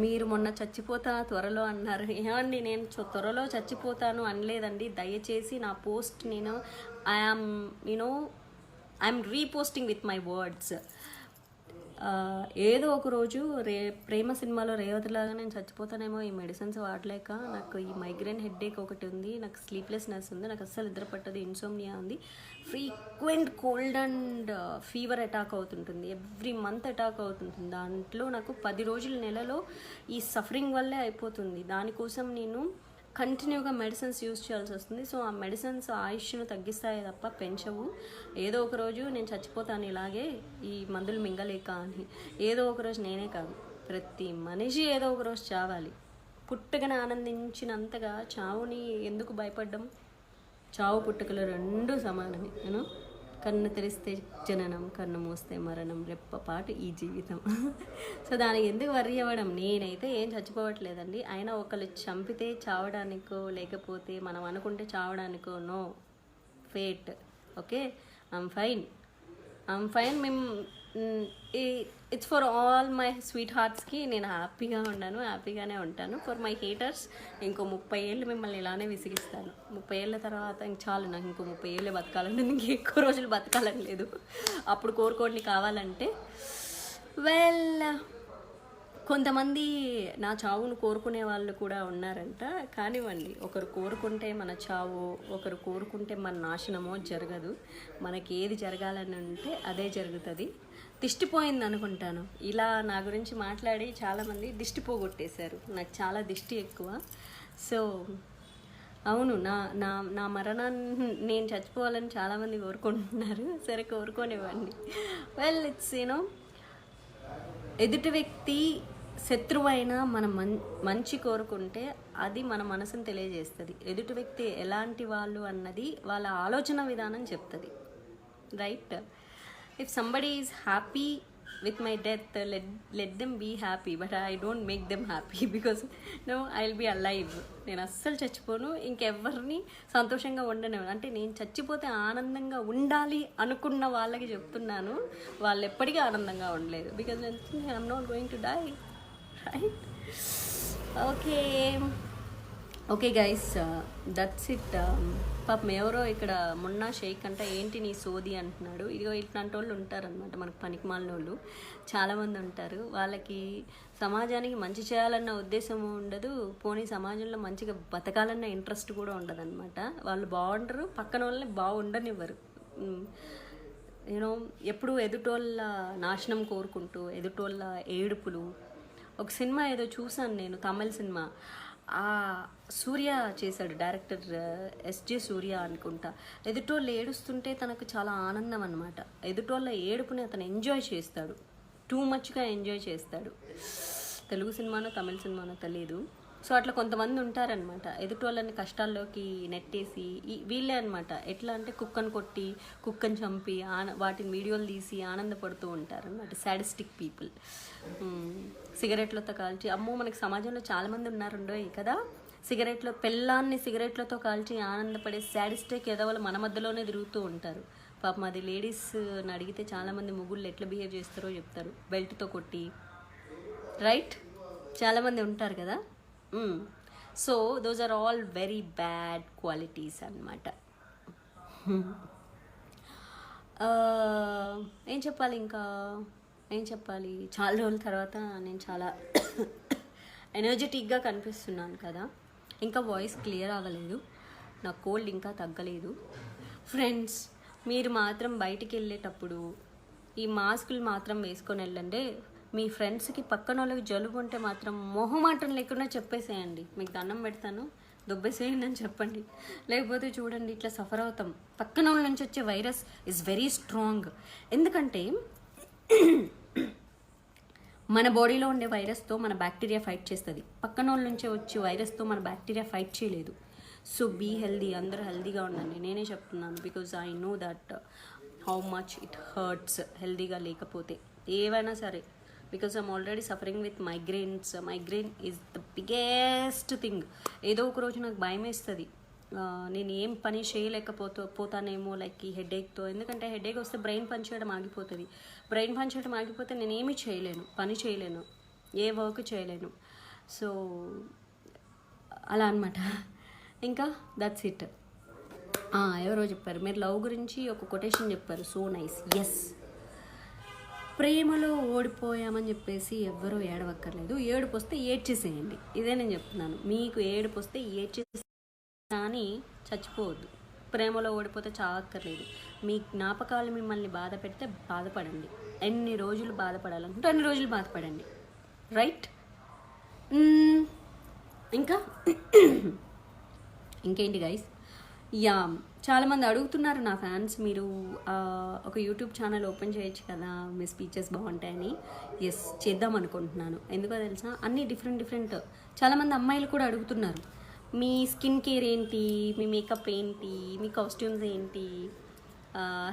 మీరు మొన్న చచ్చిపోతా త్వరలో అన్నారు. ఏమండి, నేను త్వరలో చచ్చిపోతాను అనలేదండి. దయచేసి నా పోస్ట్ నేను I'm I'm reposting with my words. ఏదో ఒక రోజు ప్రేమ సినిమాలో రేవతిలాగా నేను చచ్చిపోతానేమో ఈ మెడిసిన్స్ వాడలేక. నాకు ఈ మైగ్రేన్ హెడ్ఏక్ ఒకటి ఉంది, నాకు స్లీప్లెస్నెస్ ఉంది, నాకు అస్సలు నిద్ర పట్టదు, ఇన్సోమ్నియా ఉంది, frequent cold and fever attack అవుతుంటుంది, ఎవ్రీ మంత్ అటాక్ అవుతుంటుంది. దాంట్లో నాకు 10 రోజుల నెలలో ఈ సఫరింగ్ వల్లే అయిపోతుంది. దానికోసం నేను కంటిన్యూగా మెడిసిన్స్ యూజ్ చేయాల్సి వస్తుంది. సో ఆ మెడిసిన్స్ ఆయుష్ను తగ్గిస్తాయి తప్ప పెంచవు. ఏదో ఒక రోజు నేను చచ్చిపోతాను ఇలాగే ఈ మందులు మింగలేక అని. ఏదో ఒక రోజు నేనే కాదు, ప్రతి మనిషి ఏదో ఒక రోజు చావాలి. పుట్టుకని ఆనందించినంతగా చావుని ఎందుకు భయపడ్డం? చావు పుట్టుకలు రెండు సమానమే. కన్ను తెరిస్తే జననం, కన్ను మూస్తే మరణం, రెప్పపాటు ఈ జీవితం. సో దానికి ఎందుకు వర్రీ అవ్వడం? నేనైతే ఏం చచ్చిపోవట్లేదండి. అయినా ఒకళ్ళు చంపితే చావడానికో లేకపోతే మనం అనుకుంటే చావడానికో no fate. Okay, I'm fine. It's for all my sweet హార్ట్స్కి నేను హ్యాపీగానే ఉంటాను. ఫర్ మై హేటర్స్ ఇంకో 30 ఏళ్ళు మిమ్మల్ని ఇలానే విసిగిస్తాను. 30 ఏళ్ళ తర్వాత ఇంక చాలు, నాకు ఇంకో 30 ఏళ్ళే బతకాలంటే ఇంక ఎక్కువ రోజులు బతకాలని లేదు. అప్పుడు కోరుకోండి కావాలంటే. కొంతమంది నా చావును కోరుకునే వాళ్ళు కూడా ఉన్నారంట. కానివ్వండి, ఒకరు కోరుకుంటే మన చావు, ఒకరు కోరుకుంటే మన నాశనమో జరగదు. మనకి ఏది జరగాలని ఉంటే అదే జరుగుతుంది. దిష్టిపోయింది అనుకుంటాను. ఇలా నా గురించి మాట్లాడి చాలామంది దిష్టి పోగొట్టేశారు. నాకు చాలా దిష్టి ఎక్కువ. సో అవును, నా మరణాన్ని నేను చచ్చిపోవాలని చాలామంది కోరుకుంటున్నారు. సరే, కోరుకోనివ్వండి. ఇట్స్ ఎదుటి వ్యక్తి శత్రువైనా మనం మంచి కోరుకుంటే అది మన మనసును తెలియజేస్తుంది. ఎదుటి వ్యక్తి ఎలాంటి వాళ్ళు అన్నది వాళ్ళ ఆలోచన విధానం చెప్తుంది, right? If somebody is happy with my death, let them be happy, but I don't make them happy because no, I'll be alive. నేను అస్సలు చచ్చిపోను, ఇంకెవరిని సంతోషంగా ఉండను. అంటే నేను చచ్చిపోతే ఆనందంగా ఉండాలి అనుకున్న వాళ్ళకి చెప్తున్నాను, వాళ్ళు ఎప్పటికీ ఆనందంగా ఉండలేదు. Because I'm not going to die, right? Okay guys, that's it. పాపం ఎవరో ఇక్కడ మొన్న షేక్ అంట ఏంటి నీ సోది అంటున్నాడు. ఇదిగో ఇట్లాంటి వాళ్ళు ఉంటారనమాట, మనకు పనికిమాలిన వాళ్ళు చాలామంది ఉంటారు. వాళ్ళకి సమాజానికి మంచి చేయాలన్న ఉద్దేశం ఉండదు, పోనీ సమాజంలో మంచిగా బతకాలన్న ఇంట్రెస్ట్ కూడా ఉండదన్నమాట. వాళ్ళు బాగుంటారు, పక్కన వాళ్ళని బాగుండనివ్వరు. ఎప్పుడు ఎదుటోళ్ళ నాశనం కోరుకుంటూ, ఎదుటోళ్ళ ఏడుపులు. ఒక సినిమా ఏదో చూసాను నేను, తమిళ సినిమా, సూర్య చేశాడు, డైరెక్టర్ ఎస్జే సూర్య అనుకుంటా. ఎదుటోళ్ళు ఏడుస్తుంటే తనకు చాలా ఆనందం అనమాట. ఎదుటోళ్ళ ఏడుపుని అతను ఎంజాయ్ చేస్తాడు, టూ మచ్గా ఎంజాయ్ చేస్తాడు. తెలుగు సినిమానో తమిళ సినిమానో తెలియదు. సో అట్లా కొంతమంది ఉంటారనమాట, ఎదుటోళ్ళని కష్టాల్లోకి నెట్టేసి వీళ్ళే అనమాట. ఎట్లా అంటే కుక్కను కొట్టి, కుక్కను చంపి, వాటిని వీడియోలు తీసి ఆనందపడుతూ ఉంటారు అనమాట. Sadistic people. సిగరెట్లతో కాల్చి, అమ్మో మనకి సమాజంలో చాలామంది ఉన్నారుండో కదా, పెళ్ళాన్ని సిగరెట్లతో కాల్చి ఆనందపడే సాడిస్టిక్ ఎదవలు మన మధ్యలోనే తిరుగుతూ ఉంటారు. పాపం అది లేడీస్ని అడిగితే చాలామంది మొగుళ్ళు ఎట్లా బిహేవ్ చేస్తారో చెప్తారు, బెల్ట్తో కొట్టి, రైట్? చాలామంది ఉంటారు కదా. So those are all very bad qualities అన్నమాట. ఏం చెప్పాలి, చాలా రోజుల తర్వాత నేను చాలా ఎనర్జెటిక్గా కనిపిస్తున్నాను కదా. ఇంకా వాయిస్ క్లియర్ అవ్వలేదు, నా కోల్డ్ ఇంకా తగ్గలేదు. ఫ్రెండ్స్, మీరు మాత్రం బయటికి వెళ్ళేటప్పుడు ఈ మాస్కులు మాత్రం వేసుకొని వెళ్ళండి. మీ ఫ్రెండ్స్కి పక్కన వాళ్ళకి జలుబు ఉంటే మాత్రం మొహమాటం లేకుండా చెప్పేసేయండి. మీకు దండం పెడతాను, దుబ్బేసేయండి అని చెప్పండి. లేకపోతే చూడండి ఇట్లా సఫర్ అవుతాం. పక్కన వాళ్ళ నుంచి వచ్చే వైరస్ ఈజ్ వెరీ స్ట్రాంగ్. ఎందుకంటే మన బాడీలో ఉండే వైరస్తో మన బ్యాక్టీరియా ఫైట్ చేస్తుంది. పక్కన వాళ్ళ నుంచి వచ్చే వైరస్తో మన బ్యాక్టీరియా ఫైట్ చేయలేదు. సో బీ హెల్దీ, అందరూ హెల్దీగా ఉండండి. నేనే చెప్తున్నాను, because I know that how much it hurts హెల్దీగా లేకపోతే ఏవైనా సరే. Because I'm already suffering with migraines. Migraine is the biggest thing. ఏదో ఒక రోజు నాకు భయం వేస్తుంది, నేను ఏం పని చేయలేకపోతానేమో, లైక్ ఈ హెడేక్తో. ఎందుకంటే హెడేక్ వస్తే బ్రెయిన్ పనిచేయడం ఆగిపోతుంది. బ్రెయిన్ పనిచేయడం ఆగిపోతే నేను ఏమీ చేయలేను, పని చేయలేను. ఏ వర్క్ చేయలేను. సో అలా అనమాట. ఇంకా దట్స్ ఇట్. ఎవరో చెప్పారు, మీరు లవ్ గురించి ఒక కొటేషన్ చెప్పారు, సో నైస్. ఎస్, ప్రేమలో ఓడిపోయామని చెప్పేసి ఎవ్వరూ ఏడవక్కర్లేదు, ఏడుపు వస్తే ఏడ్చేసేయండి. ఇదే నేను చెప్తున్నాను, మీకు ఏడుపు వస్తే ఏడ్చేసి కానీ చచ్చిపోవద్దు. ప్రేమలో ఓడిపోతే చావక్కర్లేదు. మీ జ్ఞాపకాలు మిమ్మల్ని బాధ పెడితే బాధపడండి. ఎన్ని రోజులు బాధపడాలనుకుంటే అన్ని రోజులు బాధపడండి. రైట్? ఇంకా ఇంకేంటి గైస్? యా, చాలామంది అడుగుతున్నారు నా ఫ్యాన్స్, మీరు ఒక యూట్యూబ్ ఛానల్ ఓపెన్ చేయొచ్చు కదా, మీ స్పీచెస్ బాగుంటాయని. ఎస్, చేద్దాం అనుకుంటున్నాను. ఎందుకో తెలుసా, అన్నీ డిఫరెంట్. చాలామంది అమ్మాయిలు కూడా అడుగుతున్నారు, మీ స్కిన్ కేర్ ఏంటి, మీ మేకప్ ఏంటి, మీ కాస్ట్యూమ్స్ ఏంటి,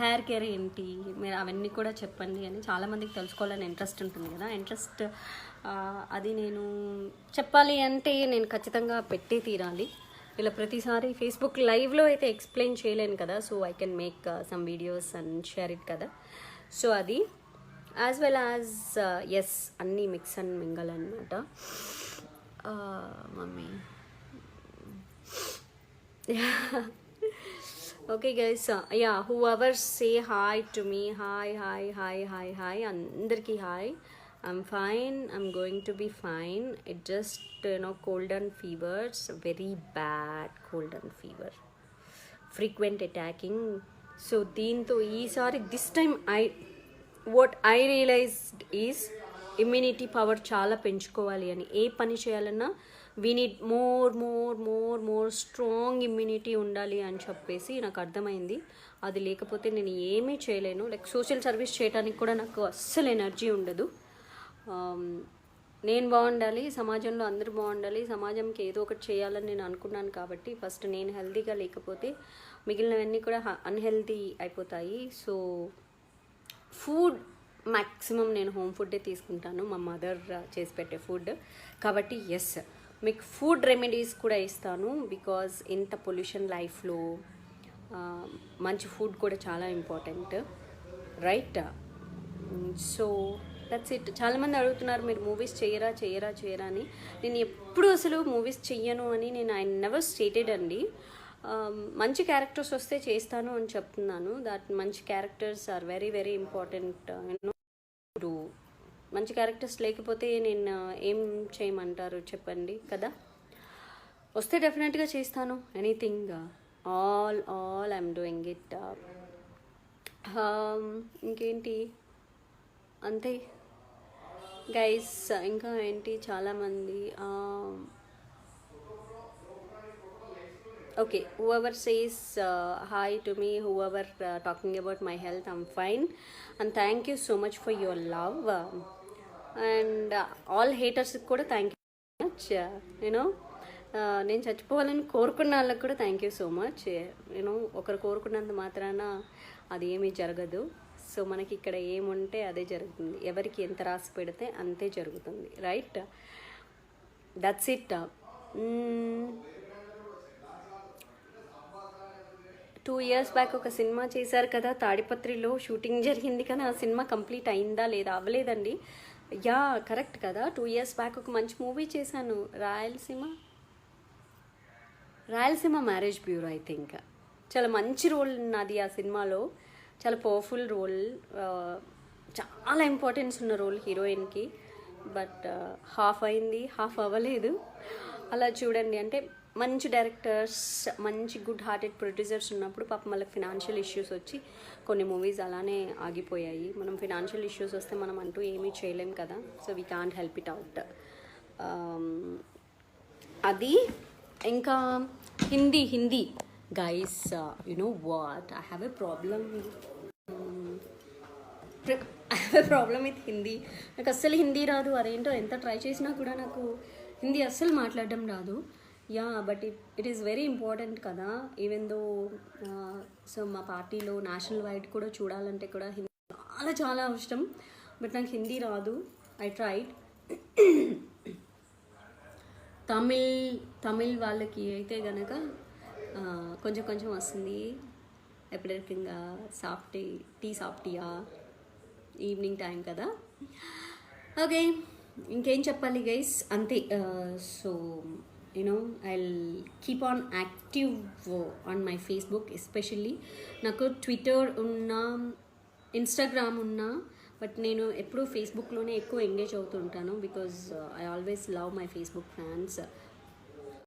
హెయిర్ కేర్ ఏంటి, మీరు అవన్నీ కూడా చెప్పండి అని చాలామందికి తెలుసుకోవాలని ఇంట్రెస్ట్ ఉంటుంది కదా. ఇంట్రెస్ట్ అది నేను చెప్పాలి అంటే నేను ఖచ్చితంగా పెట్టే తీరాలి. ఇలా ప్రతిసారి ఫేస్బుక్ లైవ్లో అయితే ఎక్స్ప్లెయిన్ చేయలేను కదా. So I can make some videos and share it కదా. సో అది యాజ్ వెల్ యాజ్ ఎస్, అన్నీ మిక్స్ అండ్ మింగల్ అనమాట. Mummy okay guys, yeah, who ever say hi to me, hi అందరికీ hi. I'm fine, I'm going to be fine. It just cold and fevers, very bad cold and fever, frequent attacking. So దీంతో ఈసారి this time what I realized is immunity power చాలా పెంచుకోవాలి అని. ఏ పని చేయాలన్నా we need more strong immunity ఉండాలి అని చెప్పేసి నాకు అర్థమైంది. అది లేకపోతే నేను ఏమీ చేయలేను. లైక్ సోషల్ సర్వీస్ చేయడానికి కూడా నాకు అస్సలు ఎనర్జీ ఉండదు. నేను బాగుండాలి, సమాజంలో అందరూ బాగుండాలి, సమాజంకి ఏదో ఒకటి చేయాలని నేను అనుకున్నాను. కాబట్టి ఫస్ట్ నేను హెల్తీగా లేకపోతే మిగిలినవన్నీ కూడా అన్హెల్తీ అయిపోతాయి. సో ఫుడ్ మ్యాక్సిమం నేను హోమ్ ఫుడ్డే తీసుకుంటాను, మా మదర్ చేసి పెట్టే ఫుడ్. కాబట్టి ఎస్, మీకు ఫుడ్ రెమెడీస్ కూడా ఇస్తాను. బికాజ్ ఇంత పొల్యూషన్ లైఫ్లో మంచి ఫుడ్ కూడా చాలా important, right? So that's it. చాలామంది అడుగుతున్నారు, మీరు మూవీస్ చేయరా అని. నేను ఎప్పుడు అసలు మూవీస్ చెయ్యను అని నేను నెవర్ స్టేటెడ్ అండి. మంచి క్యారెక్టర్స్ వస్తే చేస్తాను అని చెప్తున్నాను. దట్ మంచి క్యారెక్టర్స్ ఆర్ వెరీ ఇంపార్టెంట్. మంచి క్యారెక్టర్స్ లేకపోతే నేను ఏం చేయమంటారు చెప్పండి కదా. వస్తే డెఫినెట్గా చేస్తాను, anything, all I'm doing it. ఇంకేంటి, అంతే గైస్. ఇంకా ఏంటి, చాలామంది okay, whoever says hi to me, whoever talking about my health, I'm fine and thank you so much for your love and all haters కూడా thank you so much. నేను చచ్చిపోవాలని కోరుకున్న వాళ్ళకి కూడా థ్యాంక్ యూ సో మచ్. ఒకరు కోరుకున్నంత మాత్రాన అది ఏమీ జరగదు. సో మనకి ఇక్కడ ఏముంటే అదే జరుగుతుంది, ఎవరికి ఎంత రాసి పెడితే అంతే జరుగుతుంది, right? That's it. 2 years back ఒక సినిమా చేశారు కదా, తాడిపత్రిలో షూటింగ్ జరిగింది కదా. ఆ సినిమా కంప్లీట్ అయిందా లేదా? అవ్వలేదండి. యా, కరెక్ట్ కదా. 2 years బ్యాక్ ఒక మంచి మూవీ చేశాను, Rayalaseema marriage bureau I think. చాలా మంచి రోల్ నాది ఆ సినిమాలో, చాలా పవర్ఫుల్ రోల్, చాలా ఇంపార్టెన్స్ ఉన్న రోల్ హీరోయిన్కి. బట్ హాఫ్ అయింది, హాఫ్ అవ్వలేదు. అలా చూడండి, అంటే మంచి డైరెక్టర్స్, మంచి గుడ్ హార్టెడ్ ప్రొడ్యూసర్స్ ఉన్నప్పుడు పాపం వాళ్ళకి ఫినాన్షియల్ ఇష్యూస్ వచ్చి కొన్ని మూవీస్ అలానే ఆగిపోయాయి. మనం ఫినాన్షియల్ ఇష్యూస్ వస్తే మనం అంటూ ఏమీ చేయలేం కదా. So we can't help it out. అది ఇంకా Hindi guys, you know what, I have a problem with Hindi. నాకు అస్సలు హిందీ రాదు. అదేంటో ఎంత ట్రై చేసినా కూడా నాకు హిందీ అస్సలు మాట్లాడడం రాదు. Yeah, but it is very important కదా. ఈవెన్ దో సో మా పార్టీలో నేషనల్ వైడ్ కూడా చూడాలంటే కూడా హిందీ చాలా అవసరం. బట్ నాకు హిందీ రాదు. I tried. తమిళ్ వాళ్ళకి అయితే కనుక కొంచెం వస్తుంది. ఎప్పటికంగా సాఫ్టీయా ఈవినింగ్ టైం కదా. ఓకే, ఇంకేం చెప్పాలి గైస్, అంతే. So I'll keep on active on my Facebook especially. నాకు ట్విట్టర్ ఉన్నా, ఇన్స్టాగ్రామ్ ఉన్నా, బట్ నేను ఎప్పుడూ ఫేస్బుక్లోనే ఎక్కువ ఎంగేజ్ అవుతుంటాను because I always love my Facebook fans.